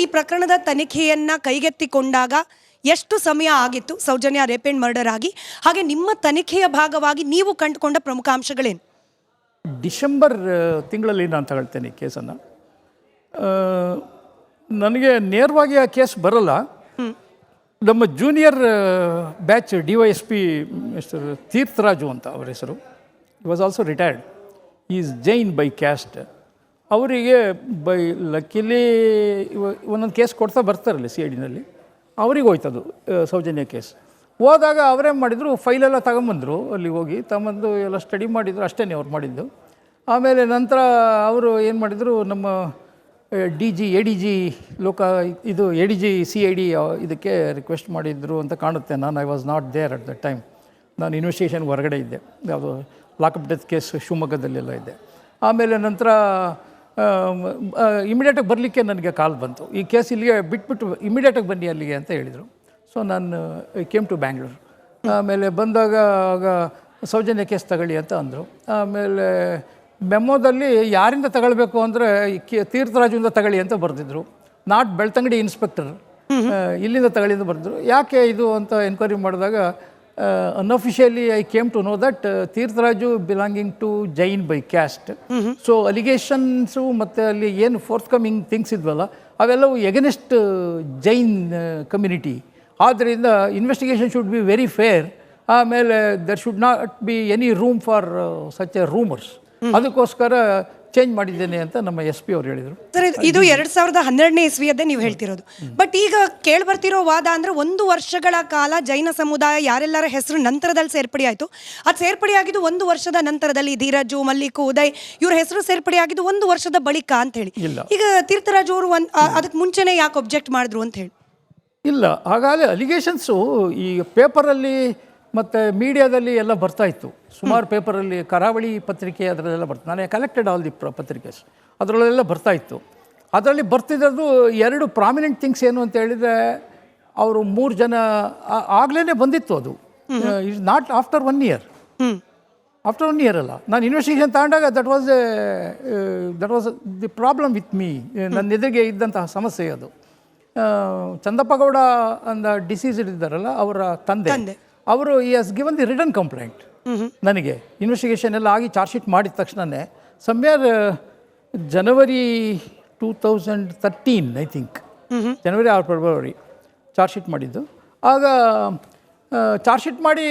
ಈ ಪ್ರಕರಣದ ತನಿಖೆಯನ್ನು ಕೈಗೆತ್ತಿಕೊಂಡಾಗ ಎಷ್ಟು ಸಮಯ ಆಗಿತ್ತು ಸೌಜನ್ಯ ರೇಪ್ ಆ್ಯಂಡ್ ಮರ್ಡರ್ ಆಗಿ? ಹಾಗೆ ನಿಮ್ಮ ತನಿಖೆಯ ಭಾಗವಾಗಿ ನೀವು ಕಂಡುಕೊಂಡ ಪ್ರಮುಖ ಅಂಶಗಳೇನು? ಡಿಸೆಂಬರ್ ತಿಂಗಳಲ್ಲಿ ನಾನು ತಗೊಳ್ತೇನೆ ಕೇಸನ್ನು. ನನಗೆ ನೇರವಾಗಿ ಆ ಕೇಸ್ ಬರಲ್ಲ. ನಮ್ಮ ಜೂನಿಯರ್ ಬ್ಯಾಚ್ DYSP ಮಿಸ್ಟರ್ ತೀರ್ಥರಾಜು ಅಂತ ಅವರ ಹೆಸರು. ಈ was also retired. Is Jain by caste. ಅವರಿಗೆ ಬೈ ಲಕ್ಕಿಲಿ ಒಂದೊಂದು ಕೇಸ್ ಕೊಡ್ತಾ ಬರ್ತಾರಲ್ಲ CIDನಲ್ಲಿ, ಅವ್ರಿಗೆ ಹೋಯ್ತದು ಸೌಜನ್ಯ ಕೇಸ್. ಹೋದಾಗ ಅವರೇನು ಮಾಡಿದರು, ಫೈಲೆಲ್ಲ ತಗೊಂಬಂದರು. ಅಲ್ಲಿ ಹೋಗಿ ತಗೊಂಬಂದು ಎಲ್ಲ ಸ್ಟಡಿ ಮಾಡಿದರು, ಅಷ್ಟೇ ಅವ್ರು ಮಾಡಿದ್ದು. ಆಮೇಲೆ ನಂತರ ಅವರು ಏನು ಮಾಡಿದರು, ನಮ್ಮ ADG CID ಇದಕ್ಕೆ ರಿಕ್ವೆಸ್ಟ್ ಮಾಡಿದ್ರು ಅಂತ ಕಾಣುತ್ತೆ. ನಾನು I was not there at the time. ನಾನು ಇನ್ವೆಸ್ಟಿಗೇಷನ್ ಹೊರಗಡೆ ಇದ್ದೆ. ಯಾವುದು ಲಾಕಪ್ ಡೆತ್ ಕೇಸ್ ಶಿವಮೊಗ್ಗದಲ್ಲೆಲ್ಲ ಇದ್ದೆ. ಆಮೇಲೆ ನಂತರ ಇಮಿಡಿಯೇಟಾಗಿ ಬರಲಿಕ್ಕೆ ನನಗೆ ಕಾಲ್ ಬಂತು, ಈ ಕೇಸ್ ಇಲ್ಲಿಗೆ ಬಿಟ್ಬಿಟ್ಟು ಇಮಿಡಿಯೇಟಾಗಿ ಬನ್ನಿ ಅಲ್ಲಿಗೆ ಅಂತ ಹೇಳಿದರು. ಸೊ ನಾನು ಕೇಮ್ ಟು ಬ್ಯಾಂಗ್ಳೂರ್. ಆಮೇಲೆ ಬಂದಾಗ ಆಗ ಸೌಜನ್ಯ ಕೇಸ್ ತಗೊಳ್ಳಿ ಅಂತ ಅಂದರು. ಆಮೇಲೆ ಮೆಮೋದಲ್ಲಿ ಯಾರಿಂದ ತಗೊಳ್ಬೇಕು ಅಂದರೆ ತೀರ್ಥರಾಜಿಂದ ತಗೊಳ್ಳಿ ಅಂತ ಬರೆದಿದ್ರು. ನಾಟ್ ಬೆಳ್ತಂಗಡಿ ಇನ್ಸ್ಪೆಕ್ಟರ್, ಇಲ್ಲಿಂದ ತಗೊಳ್ಳಿ ಅಂತ ಬರೆದಿದ್ರು. ಯಾಕೆ ಇದು ಅಂತ ಎನ್ಕ್ವೈರಿ ಮಾಡಿದಾಗ unofficially I came to know that Theertharaju belonging to Jain by caste. So allegations ಮತ್ತು ಅಲ್ಲಿ ಏನು ಫೋರ್ತ್ ಕಮಿಂಗ್ ಥಿಂಗ್ಸ್ ಇದ್ವಲ್ಲ ಅವೆಲ್ಲವೂ ಎಗನೆಸ್ಟ್ ಜೈನ್ ಕಮ್ಯುನಿಟಿ. ಆದ್ದರಿಂದ investigation should be very fair. ಆಮೇಲೆ there should not be any room for such a rumours. ಅದಕ್ಕೋಸ್ಕರ change ಮಾಡಿದ್ದೇನೆ ಅಂತ ನಮ್ಮ SP ಅವ್ರು ಹೇಳಿದರು. ಸರ್, ಇದು 2012ನೇ ಇಸ್ವಿಯದ್ದೇ ನೀವು ಹೇಳ್ತಿರೋದು. ಬಟ್ ಈಗ ಕೇಳಿಬರ್ತಿರೋ ವಾದ ಅಂದರೆ 1 ವರ್ಷಗಳ ಕಾಲ ಜೈನ ಸಮುದಾಯ ಯಾರೆಲ್ಲರ ಹೆಸರು ನಂತರದಲ್ಲಿ ಸೇರ್ಪಡೆ ಆಯಿತು, ಅದು ಸೇರ್ಪಡೆ ಆಗಿದ್ದು 1 ವರ್ಷದ ನಂತರದಲ್ಲಿ. ಧೀರಜು, ಮಲ್ಲಿಕು, ಉದಯ್ ಇವ್ರ ಹೆಸರು ಸೇರ್ಪಡೆ ಆಗಿದ್ದು 1 ವರ್ಷದ ಬಳಿಕ ಅಂತ ಹೇಳಿ. ಈಗ ತೀರ್ಥರಾಜು ಅವರು ಅದಕ್ಕೆ ಮುಂಚೆನೇ ಯಾಕೆ ಒಬ್ಜೆಕ್ಟ್ ಮಾಡಿದ್ರು ಅಂತ ಹೇಳಿ? ಇಲ್ಲ, ಹಾಗಾದರೆ ಅಲಿಗೇಷನ್ಸು ಈ ಪೇಪರಲ್ಲಿ ಮತ್ತು ಮೀಡಿಯಾದಲ್ಲಿ ಎಲ್ಲ ಬರ್ತಾಯಿತ್ತು. ಸುಮಾರು ಪೇಪರಲ್ಲಿ, ಕರಾವಳಿ ಪತ್ರಿಕೆ ಅದರಲ್ಲೆಲ್ಲ ಬರ್ತಾ, ನಾನು ಕಲೆಕ್ಟೆಡ್ ಆಲ್ ದಿ ಪತ್ರಿಕೆಸ್, ಅದರಲ್ಲೆಲ್ಲ ಬರ್ತಾಯಿತ್ತು. ಅದರಲ್ಲಿ ಬರ್ತಿರೋದು 2 ಪ್ರಾಮಿನೆಂಟ್ ಥಿಂಗ್ಸ್ ಏನು ಅಂತ ಹೇಳಿದರೆ, ಅವರು 3 ಜನ ಆಗಲೇ ಬಂದಿತ್ತು. ಅದು is not after 1 year. After 1 year ಅಲ್ಲ, ನಾನು ಇನ್ವೆಸ್ಟಿಗೇಷನ್ ತಗೊಂಡಾಗ that was the problem with me. ನನ್ನ ಎದುರಿಗೆ ಇದ್ದಂತಹ ಸಮಸ್ಯೆ ಅದು. ಚಂದಪ್ಪ ಗೌಡ ಅಂದ ಡಿಸೀಸ್ಡ್ ಇದ್ದಾರಲ್ಲ, ಅವರ ತಂದೆ, ಅವರು ಈ has given the written complaint ನನಗೆ. ಇನ್ವೆಸ್ಟಿಗೇಷನ್ ಎಲ್ಲ ಆಗಿ ಚಾರ್ಜ್ ಶೀಟ್ ಮಾಡಿದ ತಕ್ಷಣವೇ somewhere January 2013 I think, January or February charge sheet ಮಾಡಿದ್ದು. ಆಗ ಚಾರ್ಜ್ ಶೀಟ್ ಮಾಡಿ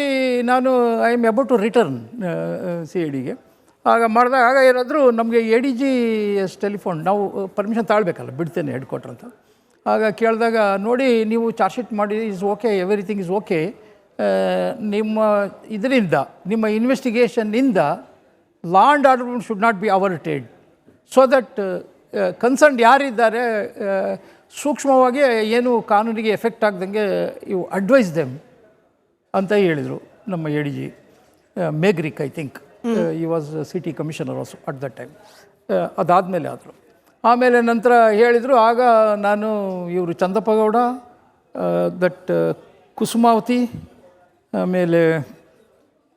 ನಾನು I am about to return CIDಗೆ. ಆಗ ಮಾಡಿದಾಗ ಆಗ ಏನಾದರೂ ನಮಗೆ ADG ಟೆಲಿಫೋನ್, ನಾವು ಪರ್ಮಿಷನ್ ತಾಳ್ಬೇಕಲ್ಲ, ಬಿಡ್ತೇನೆ ಹೆಡ್ ಕ್ವಾರ್ಟರ್ ಅಂತ. ಆಗ ಕೇಳಿದಾಗ, ನೋಡಿ ನೀವು ಚಾರ್ಜ್ ಶೀಟ್ ಮಾಡಿ, is okay, everything is okay, ನಿಮ್ಮ ಇದರಿಂದ, ನಿಮ್ಮ ಇನ್ವೆಸ್ಟಿಗೇಷನ್ನಿಂದ law and order should not be averted, so that concerned ಯಾರಿದ್ದಾರೆ ಸೂಕ್ಷ್ಮವಾಗಿ ಏನು ಕಾನೂನಿಗೆ ಎಫೆಕ್ಟ್ ಆಗ್ದಂಗೆ ಯು ಅಡ್ವೈಸ್ ದೆಮ್ ಅಂತ ಹೇಳಿದರು ನಮ್ಮ ADG ಮೇಗ್ರಿಕ್. ಐ ಥಿಂಕ್ ಈ was city commissioner also at that time. ಅದಾದಮೇಲೆ ಆದರು. ಆಮೇಲೆ ನಂತರ ಹೇಳಿದರು. ಆಗ ನಾನು ಇವರು ಚಂದಪ್ಪ ಗೌಡ, ದಟ್ ಕುಸುಮಾವತಿ, ಆಮೇಲೆ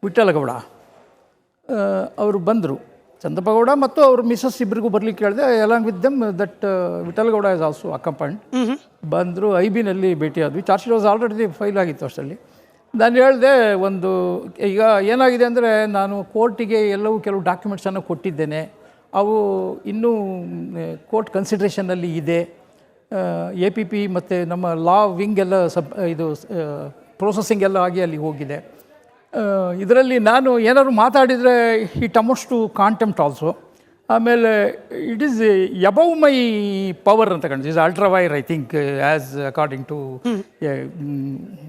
ವಿಠಲಗೌಡ ಅವರು ಬಂದರು. ಚಂದಪ್ಪ ಗೌಡ ಮತ್ತು ಅವ್ರ ಮಿಸಸ್ ಇಬ್ಬರಿಗೂ ಬರ್ಲಿಕ್ಕೆ ಹೇಳಿದೆ. Along with them that Vittalagowda is also accompanied. ಬಂದರು. IBನಲ್ಲಿ ಭೇಟಿಯಾದ್ವಿ. Charge sheet was already file ಆಗಿತ್ತು ಅಷ್ಟರಲ್ಲಿ. ನಾನು ಹೇಳಿದೆ, ಒಂದು ಈಗ ಏನಾಗಿದೆ ಅಂದರೆ, ನಾನು ಕೋರ್ಟಿಗೆ ಕೆಲವು ಡಾಕ್ಯುಮೆಂಟ್ಸನ್ನು ಕೊಟ್ಟಿದ್ದೇನೆ, ಅವು ಇನ್ನೂ ಕೋರ್ಟ್ ಕನ್ಸಿಡ್ರೇಷನ್ನಲ್ಲಿ ಇದೆ. APP ಮತ್ತು ನಮ್ಮ ಲಾ ವಿಂಗ್ ಎಲ್ಲ ಪ್ರೋಸೆಸಿಂಗ್ ಎಲ್ಲ ಆಗಿ ಅಲ್ಲಿ ಹೋಗಿದೆ. ಇದರಲ್ಲಿ ನಾನು ಏನಾದ್ರು ಮಾತಾಡಿದರೆ it amounts to contempt also. ಆಮೇಲೆ it is above my power ಅಂತ ಕಾಣಿಸ್. Is ultra vires I think, as according to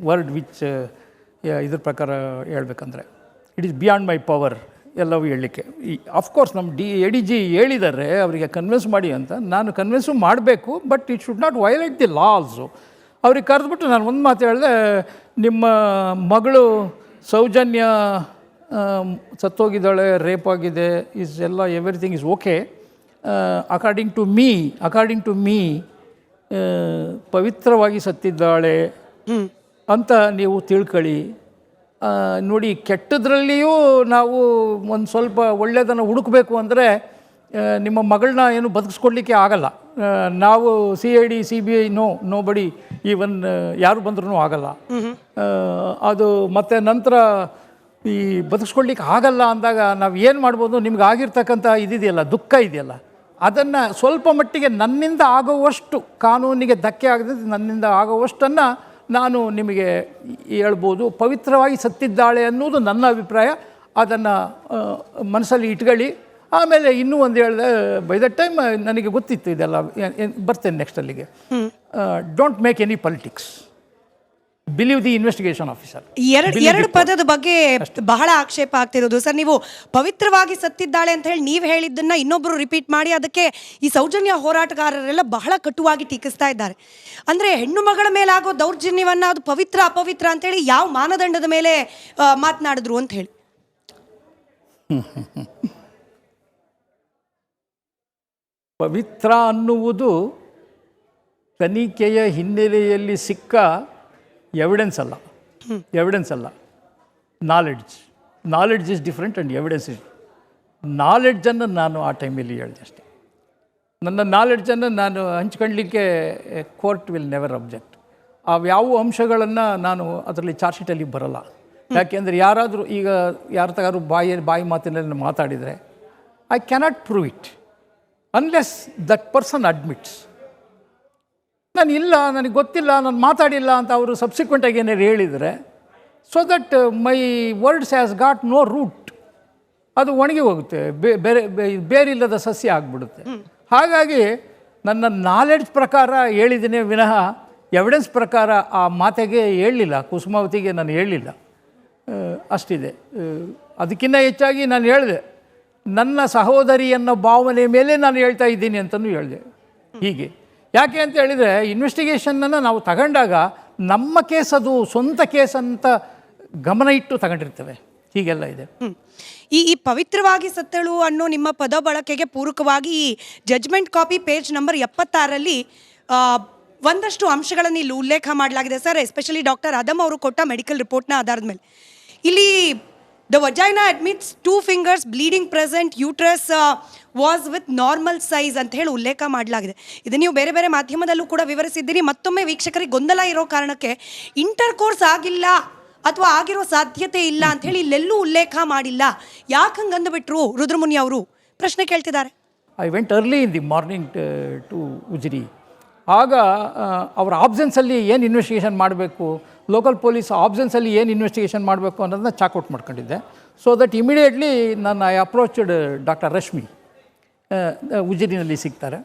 word which ಇದ್ರ ಪ್ರಕಾರ ಹೇಳ್ಬೇಕಂದ್ರೆ it is beyond my power ಎಲ್ಲವೂ ಹೇಳಲಿಕ್ಕೆ. ಅಫ್ಕೋರ್ಸ್ ನಮ್ಮ ADG ಹೇಳಿದ್ದಾರೆ ಅವರಿಗೆ ಕನ್ವಿನ್ಸ್ ಮಾಡಿ ಅಂತ. ನಾನು ಕನ್ವಿನ್ಸು ಮಾಡಬೇಕು, but it should not violate the law also. ಅವ್ರಿಗೆ ಕರೆದ್ಬಿಟ್ಟು ನಾನು ಒಂದು ಮಾತು ಹೇಳಿದೆ, ನಿಮ್ಮ ಮಗಳು ಸೌಜನ್ಯ ಸತ್ತೋಗಿದ್ದಾಳೆ, ರೇಪ್ ಆಗಿದೆ, ಇಸ್ ಎಲ್ಲ everything is okay, according to me ಪವಿತ್ರವಾಗಿ ಸತ್ತಿದ್ದಾಳೆ ಅಂತ ನೀವು ತಿಳ್ಕೊಳ್ಳಿ. ನೋಡಿ, ಕೆಟ್ಟದ್ರಲ್ಲಿಯೂ ನಾವು ಒಂದು ಸ್ವಲ್ಪ ಒಳ್ಳೆಯದನ್ನು ಹುಡುಕಬೇಕು ಅಂದರೆ ನಿಮ್ಮ ಮಗಳನ್ನ ಏನು ಬದುಕಿಸ್ಕೊಡ್ಲಿಕ್ಕೆ ಆಗಲ್ಲ. ನಾವು CID CBI ನೋ ಬಡಿ ಈವನ್ ಯಾರು ಬಂದ್ರೂ ಆಗಲ್ಲ. ಅದು ಮತ್ತು ನಂತರ ಈ ಬದುಕಿಸ್ಕೊಳ್ಲಿಕ್ಕೆ ಆಗಲ್ಲ ಅಂದಾಗ ನಾವು ಏನು ಮಾಡ್ಬೋದು, ನಿಮ್ಗೆ ಆಗಿರ್ತಕ್ಕಂಥ ಇದೆಯಲ್ಲ, ದುಃಖ ಇದೆಯಲ್ಲ, ಅದನ್ನು ಸ್ವಲ್ಪ ಮಟ್ಟಿಗೆ ನನ್ನಿಂದ ಆಗುವಷ್ಟು, ಕಾನೂನಿಗೆ ಧಕ್ಕೆ ಆಗದೆ ನನ್ನಿಂದ ಆಗುವಷ್ಟನ್ನು ನಾನು ನಿಮಗೆ ಹೇಳ್ಬೋದು. ಪವಿತ್ರವಾಗಿ ಸತ್ತಿದ್ದಾಳೆ ಅನ್ನೋದು ನನ್ನ ಅಭಿಪ್ರಾಯ. ಅದನ್ನು ಮನಸ್ಸಲ್ಲಿ ಇಟ್ಕೊಳ್ಳಿ. ಆಮೇಲೆ ಇನ್ನೂ ಒಂದು ಹೇಳಿದೆ, ಬೈ ದ ಟೈಮ್ ನನಗೆ ಗೊತ್ತಿತ್ತು ಇದೆಲ್ಲ, ಬರ್ತೇನೆ ನೆಕ್ಸ್ಟ್ ಅಲ್ಲಿಗೆ. Don't make any politics, believe the investigation officer. ಎರಡು ಪದದ ಬಗ್ಗೆ ಬಹಳ ಆಕ್ಷೇಪ ಆಗ್ತಿರೋದು ಸರ್. ನೀವು ಪವಿತ್ರವಾಗಿ ಸತ್ತಿದ್ದಾಳೆ ಅಂತ ಹೇಳಿ ನೀವು ಹೇಳಿದ್ದನ್ನ ಇನ್ನೊಬ್ಬರು ರಿಪೀಟ್ ಮಾಡಿ ಅದಕ್ಕೆ ಈ ಸೌಜನ್ಯ ಹೋರಾಟಗಾರರೆಲ್ಲ ಬಹಳ ಕಟುವಾಗಿ ಟೀಕಿಸ್ತಾ ಇದ್ದಾರೆ. ಅಂದ್ರೆ ಹೆಣ್ಣು ಮಗಳ ಮೇಲೆ ಆಗೋ ದೌರ್ಜನ್ಯವನ್ನ ಅದು ಪವಿತ್ರ ಅಪವಿತ್ರ ಅಂತ ಹೇಳಿ ಯಾವ ಮಾನದಂಡದ ಮೇಲೆ ಮಾತನಾಡಿದ್ರು ಅಂತ ಹೇಳಿ. ಪವಿತ್ರ ಅನ್ನುವುದು ತನಿಖೆಯ ಹಿನ್ನೆಲೆಯಲ್ಲಿ ಸಿಕ್ಕ ಎವಿಡೆನ್ಸ್ ಅಲ್ಲ. Knowledge is different and evidence is. ನಾಲೆಡ್ಜನ್ನು ನಾನು ಆ ಟೈಮಲ್ಲಿ ಹೇಳಿದೆ ಅಷ್ಟೇ. ನನ್ನ ನಾಲೆಡ್ಜನ್ನು ನಾನು ಹಂಚ್ಕೊಳ್ಳಲಿಕ್ಕೆ ಕೋರ್ಟ್ ವಿಲ್ ನೆವರ್ ಅಬ್ಜೆಕ್ಟ್. ಯಾವ ಅಂಶಗಳನ್ನು ನಾನು ಅದರಲ್ಲಿ ಚಾರ್ಜ್ ಶೀಟಲ್ಲಿ ಬರಲ್ಲ. ಯಾಕೆಂದರೆ ಯಾರಾದರೂ ಈಗ ಯಾರ ತಗಾರು ಬಾಯಿ ಮಾತಿನಲ್ಲಿ ಮಾತಾಡಿದರೆ I cannot prove it unless that person admits. ನಾನು ಇಲ್ಲ, ನನಗೆ ಗೊತ್ತಿಲ್ಲ, ನಾನು ಮಾತಾಡಿಲ್ಲ ಅಂತ ಅವರು ಸಬ್ಸಿಕ್ವೆಂಟಾಗಿ ಏನಾರು ಹೇಳಿದರೆ, so that my words has got no root, ಅದು ಒಣಗಿ ಹೋಗುತ್ತೆ, ಬೇರಿಲ್ಲದ ಸಸ್ಯ ಆಗಿಬಿಡುತ್ತೆ. ಹಾಗಾಗಿ ನನ್ನ ನಾಲೆಡ್ಜ್ ಪ್ರಕಾರ ಹೇಳಿದ್ದೀನಿ ವಿನಃ ಎವಿಡೆನ್ಸ್ ಪ್ರಕಾರ ಆ ಮಾತೆಗೆ ಹೇಳಲಿಲ್ಲ, ಕುಸುಮಾವತಿಗೆ ನಾನು ಹೇಳಲಿಲ್ಲ. ಅಷ್ಟಿದೆ. ಅದಕ್ಕಿಂತ ಹೆಚ್ಚಾಗಿ ನಾನು ಹೇಳಿದೆ, ನನ್ನ ಸಹೋದರಿ ಅನ್ನೋ ಭಾವನೆ ಮೇಲೆ ನಾನು ಹೇಳ್ತಾ ಇದ್ದೀನಿ ಅಂತಲೂ ಹೇಳಿದೆ. ಹೀಗೆ ಯಾಕೆ ಅಂತ ಹೇಳಿದರೆ, ಇನ್ವೆಸ್ಟಿಗೇಷನನ್ನು ನಾವು ತಗೊಂಡಾಗ ನಮ್ಮ ಕೇಸ್ ಅದು ಸ್ವಂತ ಕೇಸ್ ಅಂತ ಗಮನ ಇಟ್ಟು ತಗೊಂಡಿರ್ತೇವೆ. ಹೀಗೆಲ್ಲ ಇದೆ. ಈ ಪವಿತ್ರವಾಗಿ ಸತ್ತಳು ಅನ್ನೋ ನಿಮ್ಮ ಪದ ಬಳಕೆಗೆ ಪೂರಕವಾಗಿ ಈ ಜಡ್ಜ್ಮೆಂಟ್ ಕಾಪಿ ಪೇಜ್ ನಂಬರ್ 76ರಲ್ಲಿ ಒಂದಷ್ಟು ಅಂಶಗಳನ್ನು ಇಲ್ಲಿ ಉಲ್ಲೇಖ ಮಾಡಲಾಗಿದೆ ಸರ್. ಎಸ್ಪೆಷಲಿ ಡಾಕ್ಟರ್ ಅದಮ್ ಅವರು ಕೊಟ್ಟ ಮೆಡಿಕಲ್ ರಿಪೋರ್ಟ್ನ ಆಧಾರದ ಮೇಲೆ ಇಲ್ಲಿ The vagina admits 2 fingers, bleeding present, uterus was with normal size ಅಂತ ಹೇಳಿ ಉಲ್ಲೇಖ ಮಾಡಲಾಗಿದೆ. ಇದು ನೀವು ಬೇರೆ ಬೇರೆ ಮಾಧ್ಯಮದಲ್ಲೂ ಕೂಡ ವಿವರಿಸಿದ್ದೀರಿ. ಮತ್ತೊಮ್ಮೆ ವೀಕ್ಷಕರಿಗೆ ಗೊಂದಲ ಇರೋ ಕಾರಣಕ್ಕೆ ಇಂಟರ್ ಕೋರ್ಸ್ ಆಗಿಲ್ಲ ಅಥವಾ ಆಗಿರೋ ಸಾಧ್ಯತೆ ಇಲ್ಲ ಅಂತ ಹೇಳಿ ಇಲ್ಲೆಲ್ಲೂ ಉಲ್ಲೇಖ ಮಾಡಿಲ್ಲ. ಯಾಕೆ ಹಂಗೆ ಅಂದುಬಿಟ್ರು ರುದ್ರಮುನಿ ಅವರು ಪ್ರಶ್ನೆ ಕೇಳ್ತಿದ್ದಾರೆ. I went early in the morning to Ujire. ಆಗ ಅವರ ಆಬ್ಸೆನ್ಸಲ್ಲಿ ಏನು ಇನ್ವೆಸ್ಟಿಗೇಷನ್ ಮಾಡಬೇಕು, ಲೋಕಲ್ ಪೊಲೀಸ್ ಆಬ್ಸೆನ್ಸಲ್ಲಿ ಏನು ಇನ್ವೆಸ್ಟಿಗೇಷನ್ ಮಾಡಬೇಕು ಅನ್ನೋದನ್ನ ಚಾಕ್ಔಟ್ ಮಾಡ್ಕೊಂಡಿದ್ದೆ. ಸೊ ದಟ್ ಇಮಿಡಿಯೇಟ್ಲಿ ನಾನು ಐ ಅಪ್ರೋಚ್ಡ್ ಡಾಕ್ಟರ್ ರಶ್ಮಿ, ಉಜಿರಿನಲ್ಲಿ ಸಿಗ್ತಾರೆ.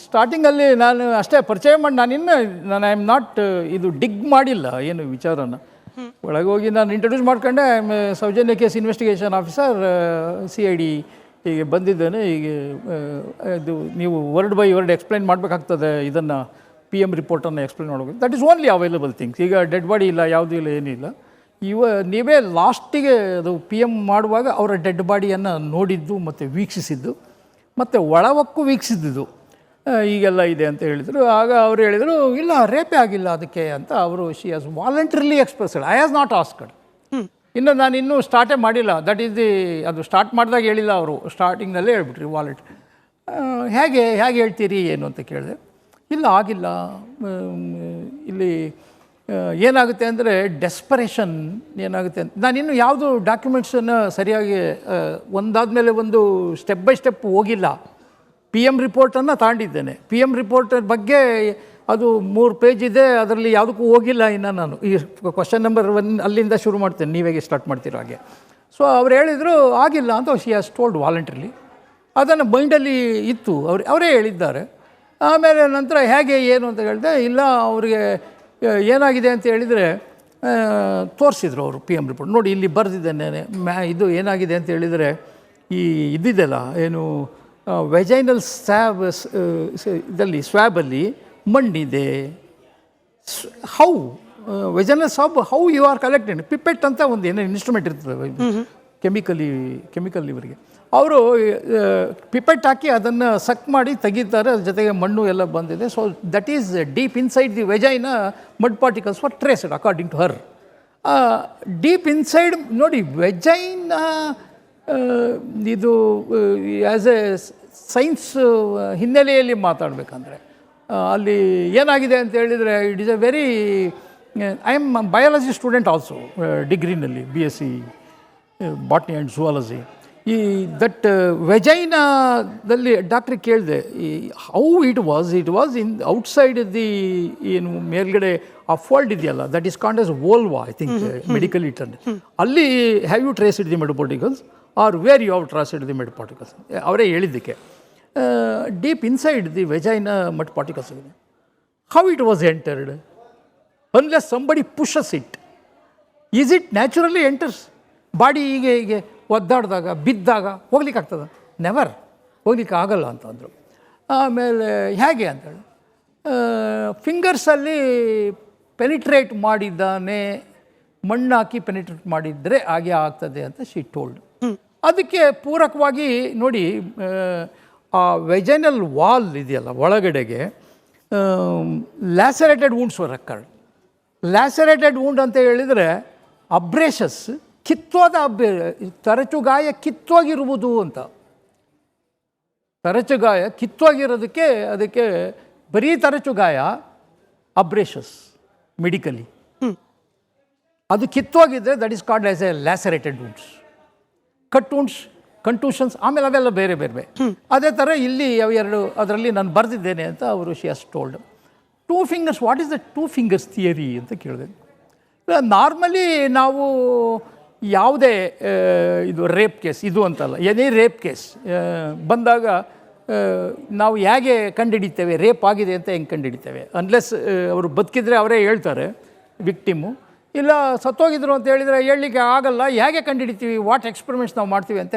ಸ್ಟಾರ್ಟಿಂಗಲ್ಲಿ ನಾನು ಅಷ್ಟೇ ಪರಿಚಯ ಮಾಡಿ ನಾನು ಐ ಆಮ್ ನಾಟ್ ಇದು ಡಿಗ್ ಮಾಡಿಲ್ಲ ಏನು ವಿಚಾರನ. ಒಳಗೆ ಹೋಗಿ ನಾನು ಇಂಟ್ರೊಡ್ಯೂಸ್ ಮಾಡ್ಕೊಂಡೆ, I am Soujanya case investigation officer CID ಹೀಗೆ ಬಂದಿದ್ದೇನೆ, ಹೀಗೆ ಇದು ನೀವು ವರ್ಡ್ ಬೈ ವರ್ಡ್ ಎಕ್ಸ್ಪ್ಲೈನ್ ಮಾಡಬೇಕಾಗ್ತದೆ, ಇದನ್ನು PM ರಿಪೋರ್ಟನ್ನು ಎಕ್ಸ್ಪ್ಲೈನ್ ಮಾಡಬೇಕು. That is only available things. ಈಗ ಡೆಡ್ ಬಾಡಿ ಇಲ್ಲ, ಯಾವುದೂ ಇಲ್ಲ, ಏನಿಲ್ಲ. ನೀವೇ ಲಾಸ್ಟಿಗೆ ಅದು PM ಮಾಡುವಾಗ ಅವರ ಡೆಡ್ ಬಾಡಿಯನ್ನು ನೋಡಿದ್ದು ಮತ್ತು ವೀಕ್ಷಿಸಿದ್ದು ಮತ್ತು ಒಳವಕ್ಕೂ ವೀಕ್ಷಿಸಿದ್ದು ಈಗೆಲ್ಲ ಇದೆ ಅಂತ ಹೇಳಿದರು. ಆಗ ಅವರು ಹೇಳಿದರು, ಇಲ್ಲ ರೇಪೇ ಆಗಿಲ್ಲ ಅದಕ್ಕೆ ಅಂತ. ಅವರು she has voluntarily expressed, I has not asked. ಇನ್ನು ನಾನು ಇನ್ನೂ ಸ್ಟಾರ್ಟೇ ಮಾಡಿಲ್ಲ. ದಟ್ ಈಸ್ ಅದು ಸ್ಟಾರ್ಟ್ ಮಾಡಿದಾಗ ಹೇಳಿಲ್ಲ ಅವರು, ಸ್ಟಾರ್ಟಿಂಗ್ನಲ್ಲೇ ಹೇಳ್ಬಿಟ್ರಿ ವಾಲೆಂಟ್ರಿ. ಹೇಗೆ ಹೇಳ್ತೀರಿ ಏನು ಅಂತ ಕೇಳಿದೆ. ಇಲ್ಲ ಆಗಿಲ್ಲ, ಇಲ್ಲಿ ಏನಾಗುತ್ತೆ ಅಂದರೆ ಡೆಸ್ಪರೇಷನ್ ಏನಾಗುತ್ತೆ ಅಂತ. ನಾನಿನ್ನು ಯಾವುದು ಡಾಕ್ಯುಮೆಂಟ್ಸನ್ನು ಸರಿಯಾಗಿ ಒಂದಾದ ಮೇಲೆ ಒಂದು ಸ್ಟೆಪ್ ಬೈ ಸ್ಟೆಪ್ ಹೋಗಿಲ್ಲ. PM ರಿಪೋರ್ಟನ್ನು ತಗೊಂಡಿದ್ದೇನೆ. PM ರಿಪೋರ್ಟ್ ಬಗ್ಗೆ ಅದು 3 ಪೇಜ್ ಇದೆ, ಅದರಲ್ಲಿ ಯಾವುದಕ್ಕೂ ಹೋಗಿಲ್ಲ ಇನ್ನು ನಾನು. ಈ ಕ್ವಶನ್ ನಂಬರ್ 1 ಅಲ್ಲಿಂದ ಶುರು ಮಾಡ್ತೇನೆ, ನೀವೇಗೆ ಸ್ಟಾರ್ಟ್ ಮಾಡ್ತೀರೋ ಹಾಗೆ. ಸೊ ಅವ್ರು ಹೇಳಿದರು ಆಗಿಲ್ಲ ಅಂತ. She has told voluntarily. ಅದನ್ನು ಮೈಂಡಲ್ಲಿ ಇತ್ತು, ಅವರೇ ಹೇಳಿದ್ದಾರೆ. ಆಮೇಲೆ ನಂತರ ಹೇಗೆ ಏನು ಅಂತ ಹೇಳಿದೆ. ಇಲ್ಲ ಅವರಿಗೆ ಏನಾಗಿದೆ ಅಂತ ಹೇಳಿದರೆ ತೋರಿಸಿದ್ರು ಅವರು PM ರಿಪೋರ್ಟ್. ನೋಡಿ ಇಲ್ಲಿ ಬರೆದಿದ್ದೇನೆ, ಇದು ಏನಾಗಿದೆ ಅಂತ ಹೇಳಿದರೆ ಈ ಇದ್ದಿದ್ದೆಲ್ಲ ಏನು ವೆಜೈನಲ್ ಇದರಲ್ಲಿ ಸ್ವ್ಯಾಬಲ್ಲಿ ಮಣ್ಣಿದೆ. How vaginal swab how you are collected. Pipette ಅಂತ ಒಂದು ಏನೋ ಇನ್ಸ್ಟ್ರೂಮೆಂಟ್ ಇರ್ತದೆ ಕೆಮಿಕಲ್ ಇವರಿಗೆ. ಅವರು ಪಿಪೆಟ್ ಹಾಕಿ ಅದನ್ನು ಸಕ್ ಮಾಡಿ ತೆಗಿತಾರೆ, ಅದ್ರ ಜೊತೆಗೆ ಮಣ್ಣು ಎಲ್ಲ ಬಂದಿದೆ. So that is deep inside the vagina mud particles for traced according to her. Deep inside ನೋಡಿ ವೆಜೈನ ಇದು ಆ್ಯಸ್ ಎ ಸೈನ್ಸ್ ಹಿನ್ನೆಲೆಯಲ್ಲಿ ಮಾತಾಡಬೇಕಂದ್ರೆ ಅಲ್ಲಿ ಏನಾಗಿದೆ ಅಂತ ಹೇಳಿದರೆ it is a very I am biology student also ಡಿಗ್ರಿನಲ್ಲಿ BSc ಬಾಟ್ನಿ ಆ್ಯಂಡ್ ಝುವಾಲಜಿ. ಈ ದಟ್ ವೆಜೈನಾದಲ್ಲಿ ಡಾಕ್ಟ್ರಿಗೆ ಕೇಳಿದೆ how it was in outside the ಏನು ಮೇಲ್ಗಡೆ ಆ ಫೋಲ್ಡ್ ಇದೆಯಲ್ಲ that is called as vulva I think medical term. ಅಲ್ಲಿ have you traced the mud particles or where you have traced the mud particles? ಅವರೇ ಹೇಳಿದ್ದಕ್ಕೆ deep inside the vagina mud particles ಇದೆ. How it was entered unless somebody pushes it? Is it naturally enters body? ಹೀಗೆ ಒದ್ದಾಡಿದಾಗ ಬಿದ್ದಾಗ ಹೋಗ್ಲಿಕ್ಕೆ ಆಗ್ತದೆ? Never, ಹೋಗ್ಲಿಕ್ಕೆ ಆಗಲ್ಲ ಅಂತ ಅಂದರು. ಆಮೇಲೆ ಹೇಗೆ ಅಂತೇಳಿ ಫಿಂಗರ್ಸಲ್ಲಿ ಪೆನಿಟ್ರೇಟ್ ಮಾಡಿದ್ದಾನೆ, ಮಣ್ಣು ಹಾಕಿ ಪೆನಿಟ್ರೇಟ್ ಮಾಡಿದರೆ ಹಾಗೆ ಆಗ್ತದೆ ಅಂತ ಶಿ ಟೋಲ್ಡ್. ಅದಕ್ಕೆ ಪೂರಕವಾಗಿ ನೋಡಿ ಆ ವೆಜೈನಲ್ ವಾಲ್ ಇದೆಯಲ್ಲ ಒಳಗಡೆಗೆ lacerated wounds were occurred. Lacerated wound ಅಂತ ಹೇಳಿದರೆ ಅಬ್ರೇಷಸ್, ಕಿತ್ತೋದ ತರಚುಗಾಯ ಕಿತ್ತೋಗಿರುವುದು ಅಂತ. ತರಚುಗಾಯ ಕಿತ್ತೋಗಿರೋದಕ್ಕೆ ಅದಕ್ಕೆ ಬರೀ ತರಚುಗಾಯ ಅಬ್ರೇಷಸ್ ಮೆಡಿಕಲಿ. ಅದು ಕಿತ್ತೋಗಿದ್ರೆ that is called as a lacerated wounds. Cut wounds, contusions, ಆಮೇಲೆ ಅವೆಲ್ಲ ಬೇರೆ ಬೇರೆ. ಅದೇ ಥರ ಇಲ್ಲಿ ಅವೆರಡು ಅದರಲ್ಲಿ ನಾನು ಬರೆದಿದ್ದೇನೆ ಅಂತ ಅವರು she has told. 2 fingers, what is the 2 fingers theory ಅಂತ ಕೇಳಿದೆ. ನಾರ್ಮಲಿ ನಾವು ಯಾವುದೇ ಇದು ರೇಪ್ ಕೇಸ್ ಇದು ಅಂತಲ್ಲ, ಎನಿ ರೇಪ್ ಕೇಸ್ ಬಂದಾಗ ನಾವು ಹೇಗೆ ಕಂಡುಹಿಡಿತೇವೆ ರೇಪ್ ಆಗಿದೆ ಅಂತ ಹೆಂಗೆ ಕಂಡುಹಿಡಿತೇವೆ? ಅನ್ಲೆಸ್ ಅವರು ಬದುಕಿದ್ರೆ ಅವರೇ ಹೇಳ್ತಾರೆ ವಿಕ್ಟಿಮು, ಇಲ್ಲ ಸತ್ತೋಗಿದ್ರು ಅಂತ ಹೇಳಿದರೆ ಹೇಳಲಿಕ್ಕೆ ಆಗಲ್ಲ. ಹೇಗೆ ಕಂಡುಹಿಡಿತೀವಿ? ವಾಟ್ ಎಕ್ಸ್ಪೆರಿಮೆಂಟ್ಸ್ ನಾವು ಮಾಡ್ತೀವಿ ಅಂತ